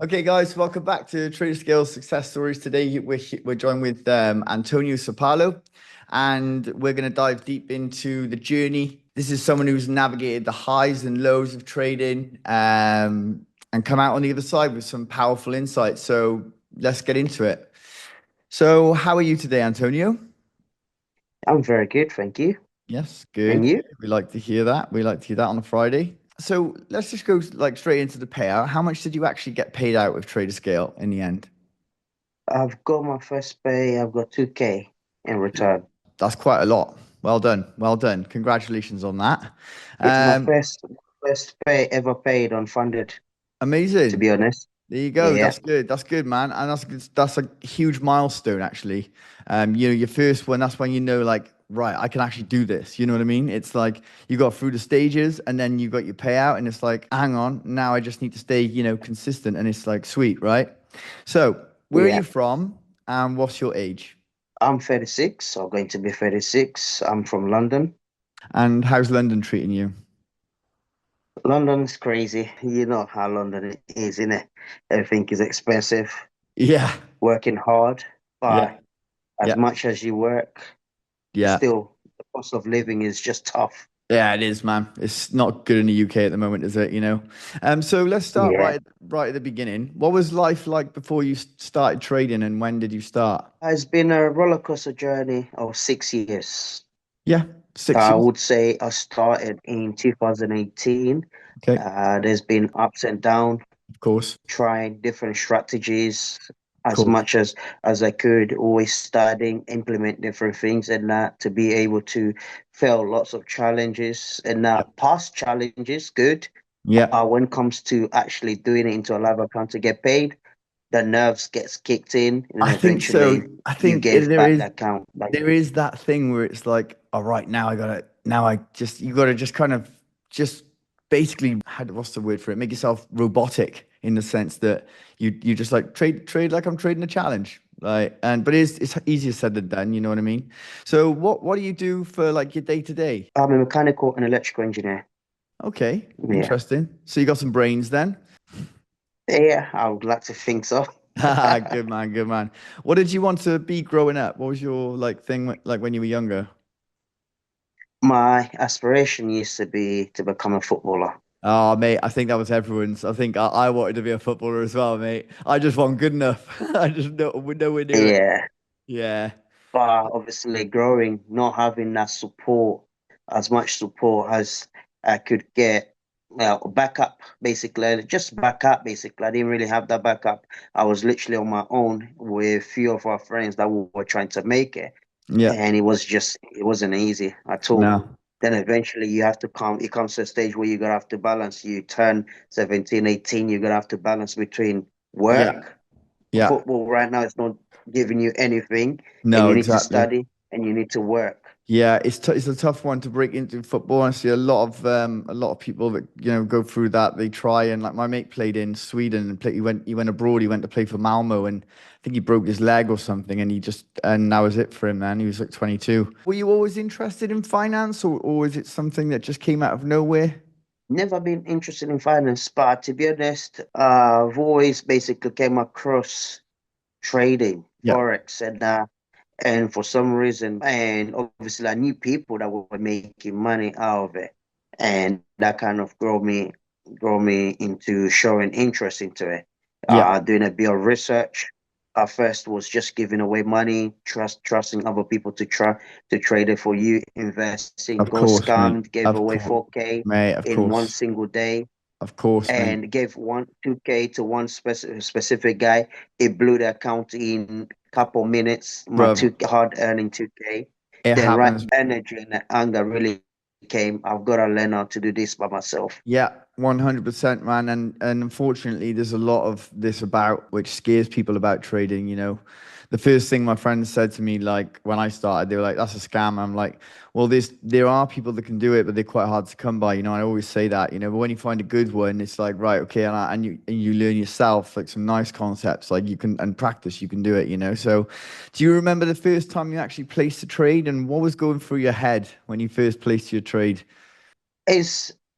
Okay, guys, welcome back to TraderScale Success Stories. Today, we're joined with AntonioSapolo, and we're going to dive deep into the journey. This is someone who's navigated the highs and lows of trading, and come out on the other side with some powerful insights. So let's get into it. So, how are you today, Antonio? I'm very good, thank you. Yes, And good, you? good. We like to hear that. We like to hear that on a Friday. So let's just go like straight into the payout. How much did you actually get paid out with TraderScale in the end? I've got my first pay. I've got 2K in return. That's quite a lot. Well done. Well done. Congratulations on that. It's my Um, first pay ever paid unfunded, to Amazing. be honest. There you go. Yeah, That's good. That's good, man. And that's a huge milestone, actually. Your first one, that's when you know, like, right, I can actually do this. You know what I mean? It's like you got through the stages and then you got your payout, and it's like, hang on, now I just need to stay, consistent. And it's like, sweet, right? So, where are yeah. you from and what's your age? I'm 36. I'm going to be 36. I'm from London. And how's London treating you? London's crazy. You know how London is, innit? Everything is expensive, Yeah. working hard, Yeah. but as Yeah. much as you work, Yeah. still the cost of living is just tough. Yeah, it is, man. It's not good in the UK at the moment, is it? So let's start Yeah. right at the beginning. What was life like before you started trading, and when did you start? It's been a roller coaster journey of 6 years. Yeah, six I years. would say I started in 2018. Okay, There's been ups and downs, of course, trying different strategies of as course. much as I could, always studying, implement different things and that to be able to fail lots of challenges and Yeah, pass challenges, good. yeah. When it comes to actually doing it into a live account to get paid, the nerves gets kicked in and I think so. eventually I you think gave back the account. Like, there is that thing where it's like, all right, now I just you gotta just kind of just basically what's the word for it? Make yourself robotic in the sense that you just like trade like I'm trading a challenge. But it's easier said than done, you know what I mean? So what do you do for like your day to day? I'm a mechanical and electrical engineer. Okay, Yeah. interesting. So you got some brains then? Yeah, I would like to think so. Good man, good man. What did you want to be growing up? What was your like thing like when you were younger? My aspiration used to be to become a footballer. Oh, mate, I think that was everyone's. I think I wanted to be a footballer as well, mate. I just wasn't good enough. I just we're nowhere near it. Yeah, Yeah, but obviously growing, not having that support, as much support as I could get, well, backup basically, just backup basically. I didn't really have that backup. I was literally on my own with a few of our friends that were trying to make it. yeah. And it wasn't easy at all. No, Then eventually you have to it comes to a stage where you're gonna have to balance. You turn 17, 18, you're gonna have to balance between yeah, work. yeah. Football right now is not giving you anything, and No, you need to exactly. study and you need to work. Yeah, it's a tough one to break into football. I see a lot of people that go through that. They try and like my mate played in Sweden and he went abroad. He went to play for Malmo and I think he broke his leg or something and that was it for him, man. He was like 22. Were you always interested in finance or was it something that just came out of nowhere? Never been interested in finance, but to be honest, I've always basically came across trading, Yeah, forex, and for some reason, and obviously I knew people that were making money out of it, and that kind of grow me into showing interest into it. yeah, Doing a bit of research. At first was just giving away money, trusting other people to trade it for you, investing, of go course, mate. scammed, gave Of away course, 4K mate. Of in one course, single day of course, mate. and gave 2K to one specific guy. It blew the account in a couple minutes. My Bro, two hard earning 2K. it Then right happens. energy and anger really came. I've got to learn how to do this by myself. Yeah, 100%, man. And unfortunately, there's a lot of this about which scares people about trading, The first thing my friends said to me, like when I started, they were like, that's a scam. I'm like, well, there are people that can do it, but they're quite hard to come by, I always say that, but when you find a good one, it's like, right, okay, and you learn yourself like some nice concepts, like you can and practice, you can do it. So do you remember the first time you actually placed a trade and what was going through your head when you first placed your trade?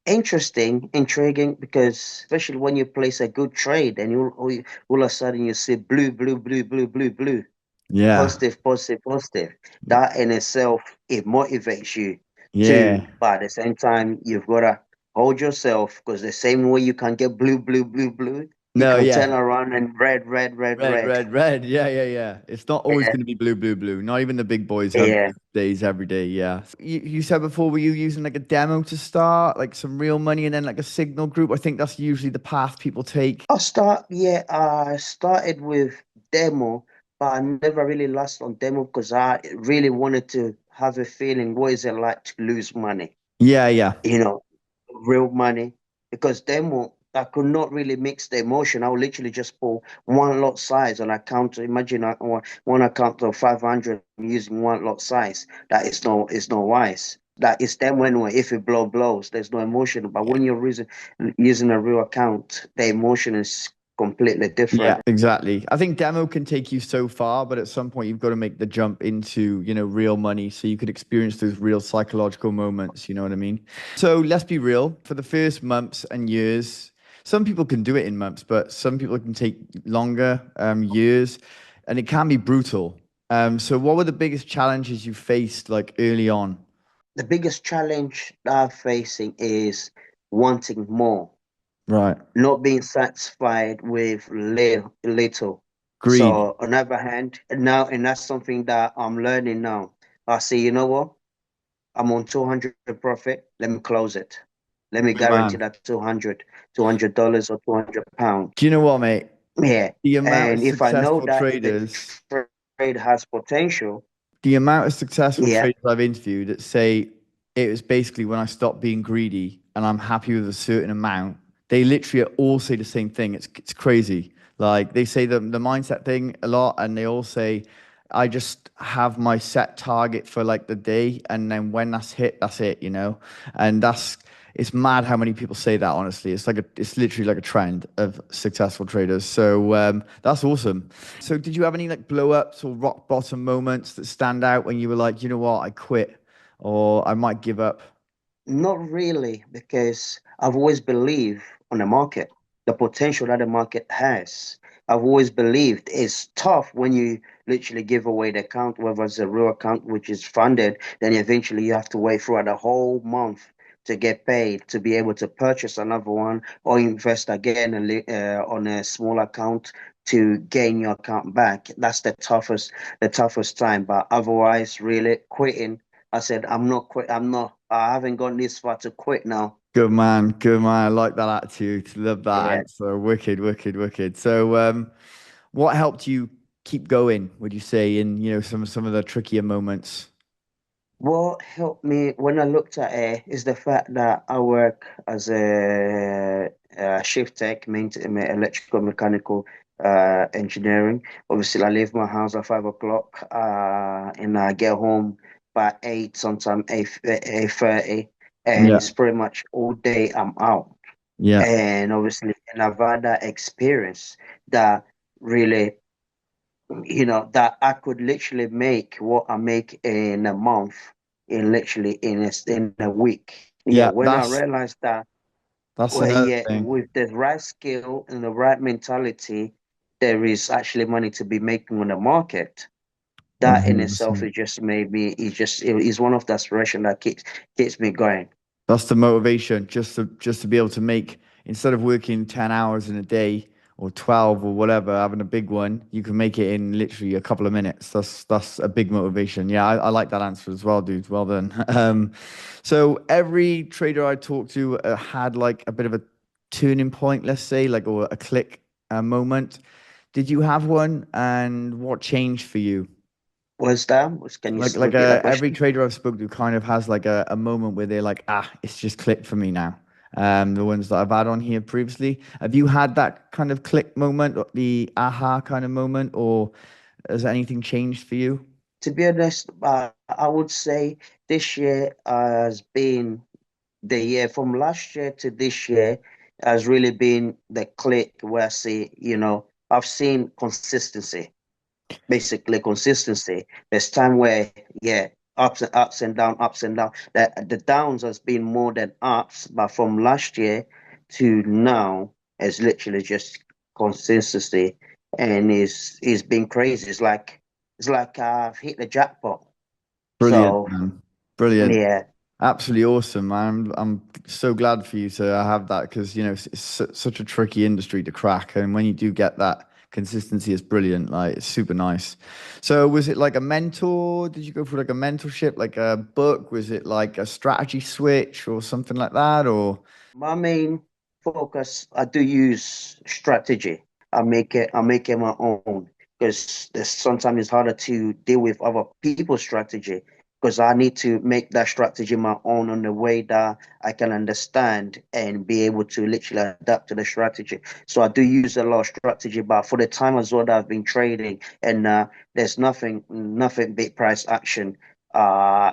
Interesting, intriguing, because especially when you place a good trade and all of a sudden you see blue, blue, blue, blue, blue, blue, Yeah. positive, positive, positive. That in itself, it motivates you to, Yeah. but at the same time, you've got to hold yourself because the same way you can get blue, blue, blue, blue, you No, can turn yeah. around and red, red, red, Red, red. red, red. Yeah, yeah, yeah. It's not always Yeah, going to be blue, blue, blue. Not even the big boys have yeah. blue days every day. Yeah. You said before, were you using like a demo to start, like some real money and then like a signal group? I think that's usually the path people take. I started with demo, but I never really last on demo because I really wanted to have a feeling what is it like to lose money, Yeah, yeah. you know, real money. Because demo, I could not really mix the emotion. I would literally just pull one lot size on account. Imagine one account of 500 using one lot size. That is no wise. That is then when if it blows, there's no emotion. But when you're using a real account, the emotion is completely Yeah, different. exactly. I think demo can take you so far, but at some point you've got to make the jump into, real money so you could experience those real psychological moments, you know what I mean? So let's be real. For the first months and years, some people can do it in months, but some people can take longer, years, and it can be brutal. So what were the biggest challenges you faced like early on? The biggest challenge that I'm facing is wanting more, Right. not being satisfied with little. Greed. So on the other hand, now and that's something that I'm learning now. I say, you know what? I'm on 200 profit. Let me close it. Let me Good guarantee man. that $200 or £200. Do you know what, mate? Yeah. The amount of And if I know successful that the traders trade has potential, the amount of successful yeah, traders I've interviewed that say it was basically when I stopped being greedy and I'm happy with a certain amount, they literally all say the same thing. It's crazy. Like they say the mindset thing a lot, and they all say, I just have my set target for like the day, and then when that's hit, that's it, And it's mad how many people say that, honestly. It's literally like a trend of successful traders. So that's awesome. So did you have any like blow ups or rock bottom moments that stand out when you were like, you know what, I quit or I might give up? not really, because I've always believed on the market, the potential that the market has. I've always believed it's tough when you literally give away the account, whether it's a real account which is funded, then eventually you have to wait throughout the whole month to get paid to be able to purchase another one or invest again on a small account to gain your account back. That's the toughest time. But otherwise, really quitting, I said, I'm not quit. I haven't gone this far to quit now. Good man, good man. I like that attitude. Love that Yeah. answer. Wicked, wicked, wicked. So what helped you keep going, would you say, in some of the trickier moments? What helped me when I looked at it is the fact that I work as a shift tech, electrical mechanical engineering. Obviously, I leave my house at 5 o'clock, and I get home by 8, sometimes 8:30, and Yeah, it's pretty much all day I'm out. yeah, And obviously, and I've had that experience that really, that I could literally make what I make in a month in literally in a week. Yeah, yeah. when I realized that, That's well, another yeah, thing. with the right skill and the right mentality, there is actually money to be making on the market. That in itself 100%. is just maybe it is one of the aspiration that keeps me going. That's the motivation, just to be able to make instead of working 10 hours in a day or 12 or whatever, having a big one, you can make it in literally a couple of minutes. That's a big motivation. Yeah, I like that answer as well, dude. Well done. So every trader I talked to had like a bit of a turning point, let's say, like or a click moment. Did you have one, and what changed for you? What's that? Can you repeat that Every question? trader I've spoken to kind of has like a moment where they're like, it's just clicked for me now. The ones that I've had on here previously. Have you had that kind of click moment, or the aha kind of moment, or has anything changed for you? To be honest, I would say this year has been the year from last year to this year has really been the click where I see, I've seen consistency, basically consistency. There's time where, yeah, ups and down, ups and down. The downs has been more than ups, but from last year to now, it's literally just consistency, and it's been crazy. It's like I've hit the jackpot. Brilliant, So man. Brilliant. yeah, Absolutely awesome, man. I'm so glad for you to have that because it's such a tricky industry to crack, and when you do get that consistency, it's brilliant. Like it's super nice. So, was it like a mentor? Did you go for like a mentorship, like a book? Was it like a strategy switch or something like that? Or my main focus, I do use strategy. I make it my own because sometimes it's harder to deal with other people's strategy because I need to make that strategy my own on the way that I can understand and be able to literally adapt to the strategy. So I do use a lot of strategy, but for the time as well that I've been trading, and there's nothing big price action. Uh,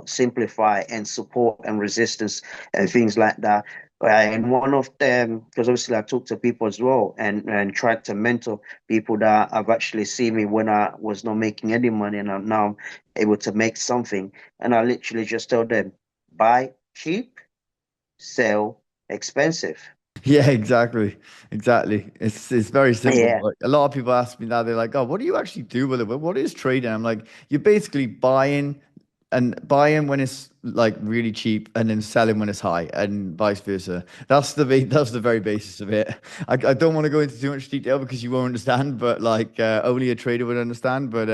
simplify and support and resistance and things like that. And one of them, because obviously I talk to people as well and try to mentor people that have actually seen me when I was not making any money and I'm now able to make something. And I literally just tell them, buy cheap, sell expensive. yeah, exactly, exactly. It's very simple. Yeah. Like, a lot of people ask me now, they're like, "Oh, what do you actually do with it? What is trading?" I'm like, "You're basically buying when it's like really cheap, and then selling when it's high, and vice versa. That's the very basis of it. I don't want to go into too much detail because you won't understand, but like only a trader would understand. But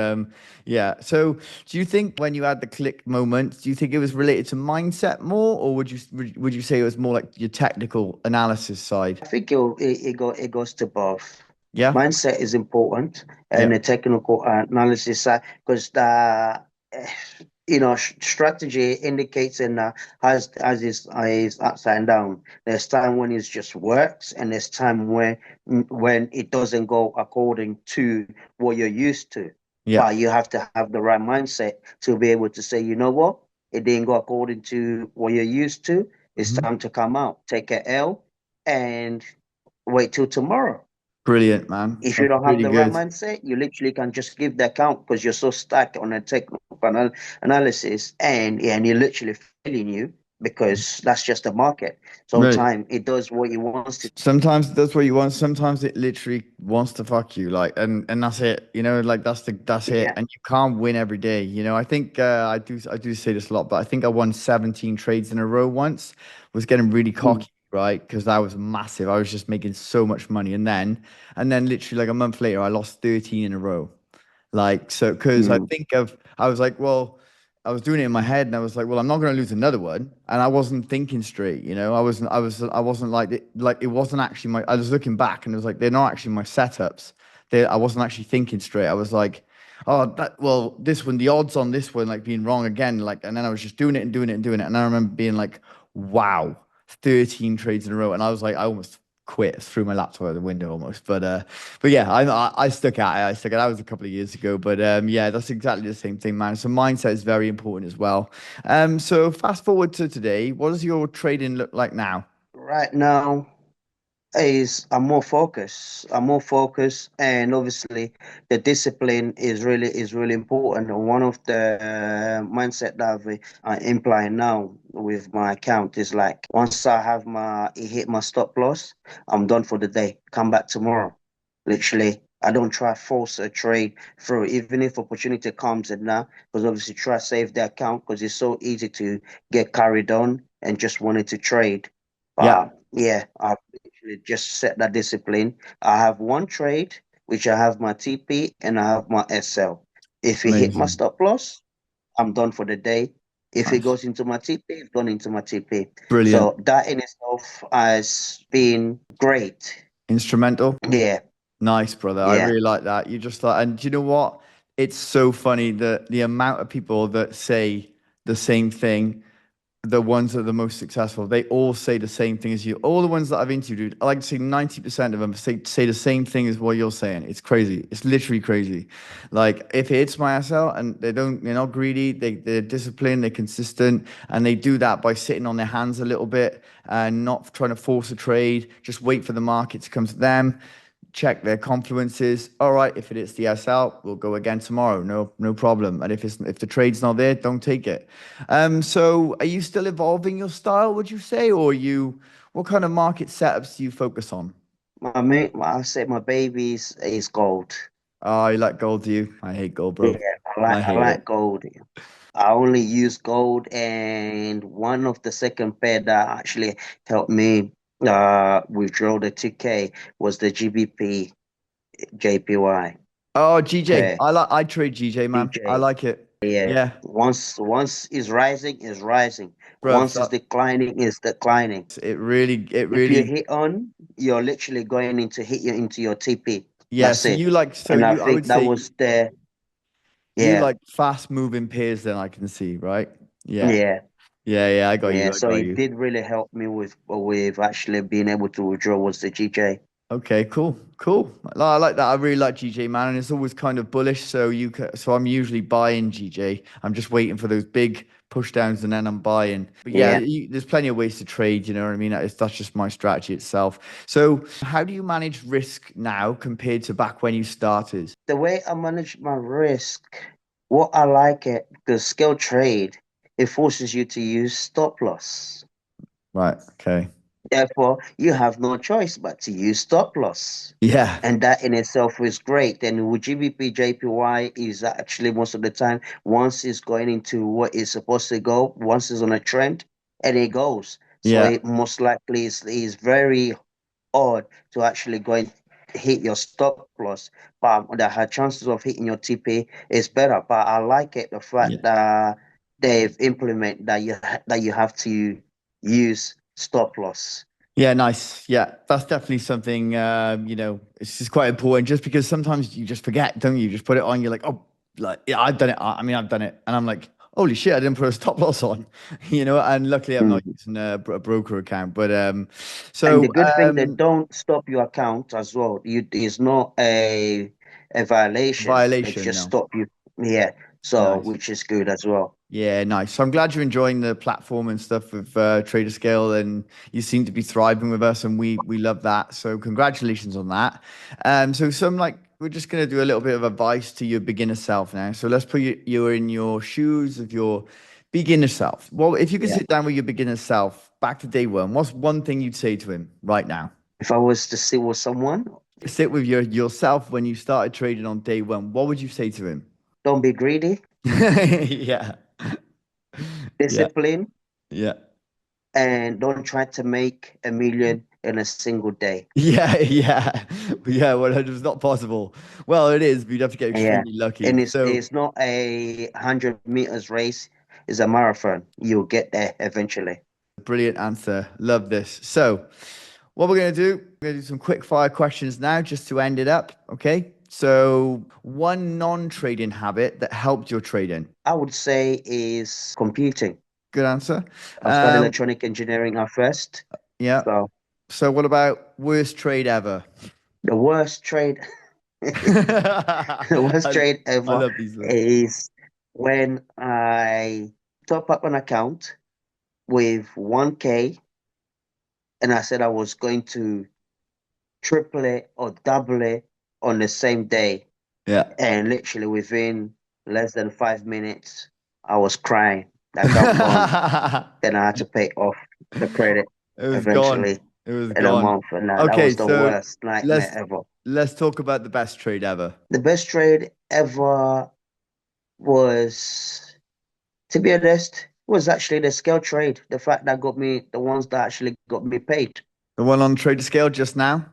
yeah. So, do you think when you had the click moment, do you think it was related to mindset more, or would you say it was more like your technical analysis side? I think it goes to both. Yeah. Mindset is important, and Yeah. the technical analysis side, because eh, strategy indicates and has is upside and down. There's time when it just works, and there's time when it doesn't go according to what you're used to. Yeah. But you have to have the right mindset to be able to say, you know what, it didn't go according to what you're used to. It's Mhm. time to come out, take a L, and wait till tomorrow. Brilliant, man. If you That's don't have really the right good. mindset, you literally can just give the account because you're so stuck on a technical analysis, and you're literally failing you because that's just the market. Right. Sometimes it does what it wants to. Sometimes that's what you want. Sometimes it literally wants to fuck you, like, and that's it. Like that's it. Yeah. And you can't win every day. I think I do say this a lot, but I think I won 17 trades in a row once. Was getting really Mm, cocky, right? Because that was massive. I was just making so much money, and then literally like a month later, I lost 13 in a row. Like, so, because mm, I was like, well, I was doing it in my head and I was like, well, I'm not going to lose another one. And I wasn't thinking straight, I wasn't like, it wasn't actually I was looking back and it was like, they're not actually my setups. I wasn't actually thinking straight. I was like, oh, well, this one, the odds on this one, like being wrong again. Like, and then I was just doing it and doing it and doing it. And I remember being like, wow, 13 trades in a row. And I was like, I almost quit, threw my laptop out the window almost. But yeah, I stuck at it. I stuck at it. That was a couple of years ago. But yeah, that's exactly the same thing, man. So mindset is very important as well. So fast forward to today, what does your trading look like now? right now is I'm more focused, and obviously the discipline is really important. And one of the mindset that I implying now with my account is like, once I have it hit my stop loss, I'm done for the day. Come back tomorrow. Literally, I don't try force a trade through, even if opportunity comes and now, because obviously try save the account because it's so easy to get carried on and just wanted to trade. Yeah, Yeah, I've literally just set that discipline. I have one trade, which I have my TP and I have my SL. If it hit my amazing. stop loss, I'm done for the day. If it Nice. goes into my TP, it's gone into my TP. Brilliant. So that in itself has been great. Instrumental. Yeah, Nice, brother. I yeah. really like that. You just like, and do you know what? It's so funny that the amount of people that say the same thing, the ones that are the most successful, they all say the same thing as you. All the ones that I've interviewed, I like to say 90% of them say the same thing as what you're saying. It's crazy. It's literally crazy. Like if it's my SL and they're not greedy, they're disciplined, they're consistent, and they do that by sitting on their hands a little bit and not trying to force a trade, just wait for the market to come to them. check their confluences. All right, if it hits the SL, we'll go again tomorrow. No problem. And if the trade's not there, don't take it. So are you still evolving your style, would you say, or what kind of market setups do you focus on? I say my baby is gold. Oh, you like gold, do you? I hate gold, Yeah, bro. I I hate like it. gold. I only use gold, and one of the second pair that actually helped me withdraw the 2K was the GBP JPY Oh, GJ. pair. I trade GJ, man. I DJ, like it. yeah. Yeah, Once is rising, is rising. bro. Once is declining, is declining. It If you really, hit on, you're literally going into hit you into your TP. yeah. That's So it. And I I think would that say was the you yeah, like fast moving pairs, then I can see, right? Yeah, yeah. yeah. I got Yeah, you. I so got it you. did really help me with actually being able to withdraw was the GJ. Okay, cool. I like that. I really like GJ, man, and it's always kind of bullish. So I'm usually buying GJ. I'm just waiting for those big push downs, and then I'm buying. But yeah, Yeah. there's plenty of ways to trade. You know what I mean? That's just my strategy itself. So how do you manage risk now compared to back when you started? The way I manage my risk, what I like it because scale trade, it forces you to use stop loss. Right. Okay. Therefore, you have no choice but to use stop loss. Yeah. And that in itself is great. And with GBP JPY is actually most of the time, once it's going into what it's supposed to go, once it's on a trend, and it goes. So Yeah. it most likely is very odd to actually go and hit your stop loss, but the her chances of hitting your TP is better. But I like it the fact Yeah. that they've implemented that you have to use stop loss. Yeah, nice. Yeah, that's definitely something, it's just quite important just because sometimes you just forget, don't you? You just put it on, you're like, oh, like, yeah, I've done it. I mean, I've done it. And I'm like, holy shit, I didn't put a stop loss on, and luckily I'm not Mm. using a broker account. But, And so, the good thing, they don't stop your account as well. It's not a violation. They violation, just no. stop you. Yeah. So Nice. which is good as well. Yeah, nice. So I'm glad you're enjoying the platform and stuff with TraderScale, and you seem to be thriving with us, and we love that. So congratulations on that. So we're just gonna do a little bit of advice to your beginner self now. So let's put you in your shoes of your beginner self. Well, if you could Yeah. sit down with your beginner self back to day one, what's one thing you'd say to him right now? If I was to sit with someone, Sit with yourself when you started trading on day one. What would you say to him? don't be greedy, Yeah, yeah, discipline, yeah. and don't try to make a million in a single day. Yeah, yeah, yeah. Well, it's not possible. Well, it is, but you'd have to get Yeah. extremely lucky. And So, it's not a 100 meters race, it's a marathon. You'll get there eventually. brilliant answer. Love this. So, what we're going to do, we're going to do some quick fire questions now just to end it up. Okay. So, one non-trading habit that helped your trading. I would say is computing. Good answer. I studied Um, electronic engineering at first. yeah. So So, what about worst trade ever? the worst trade, the worst I, trade I ever love these ones. is when I top up an account with 1K and I said I was going to triple it or double it on the same day. Yeah. And literally within less than 5 minutes, I was crying like I'm gone. Then I had to pay off the credit It was gone. eventually It was in a gone. month. And that Okay, was the so worst nightmare let's ever. let's talk about the best trade ever. The best trade ever was, to be honest, was actually the scale trade. The fact that got me, the ones that actually got me paid The one on Trader Scale just now?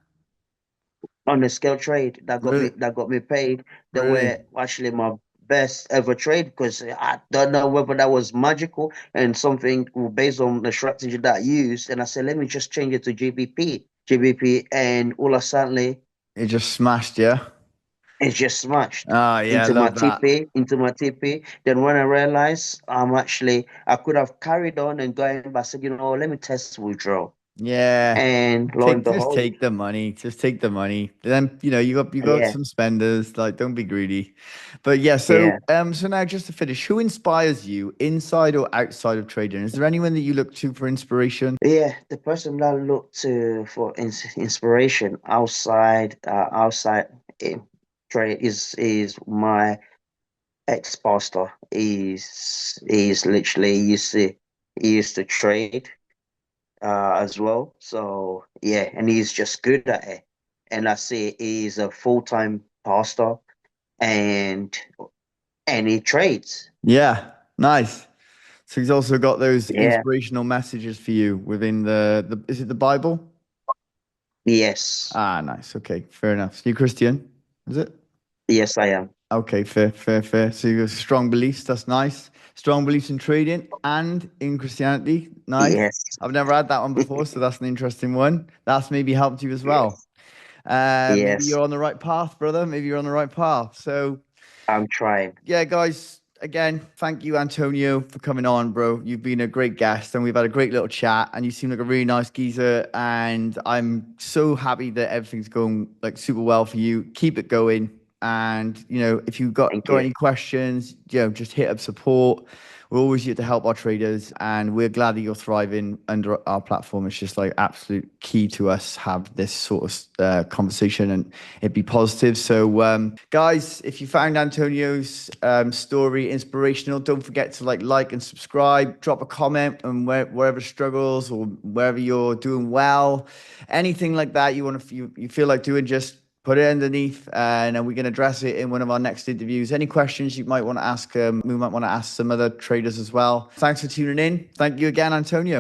on the scale trade Really? that got me paid. They were Really? actually my best ever trade because I don't know whether that was magical and something based on the strategy that I used. And I said, let me just change it to GBP, and all of a sudden It just smashed, yeah? it's just smashed Ah, yeah, love that. into my TP. Then when I realized I could have carried on and going, but I said, let me test withdraw. Yeah. And lo and Just behold, take the money. Just take the money. Then, you got yeah, some spenders. Like, don't be greedy. But yeah, yeah, so now just to finish, who inspires you inside or outside of trading? Is there anyone that you look to for inspiration? yeah. The person that I look to for inspiration outside in trade is my ex-pastor. He's literally he used to trade as well. So yeah, and he's just good at it. And I see he's a full-time pastor and he trades. Yeah, nice. So he's also got those Yeah. inspirational messages for you within the is it the Bible? Yes. Ah, nice. Okay, fair enough. So you Christian, is it? Yes, I am. Okay, fair, fair, fair. So you have strong beliefs. That's nice. Strong beliefs in trading and in Christianity. Nice. Yes. I've never had that one before, so that's an interesting one. That's maybe helped you as well. Yes. Maybe Yes. you're on the right path, brother. Maybe you're on the right path. So I'm trying. yeah, guys, again, thank you, Antonio, for coming on, bro. You've been a great guest and we've had a great little chat and you seem like a really nice geezer. And I'm so happy that everything's going like super well for you. Keep it going. And if you've got Thank you. any questions, just hit up support. We're always here to help our traders, and we're glad that you're thriving under our platform. It's just like absolute key to us have this sort of conversation and it be positive. So, guys, if you found Antonio's story inspirational, don't forget to like and subscribe. Drop a comment on wherever struggles or wherever you're doing well, anything like that you feel like doing. Just put it underneath, and then we can address it in one of our next interviews. Any questions you might want to ask, we might want to ask some other traders as well. Thanks for tuning in. Thank you again, Antonio.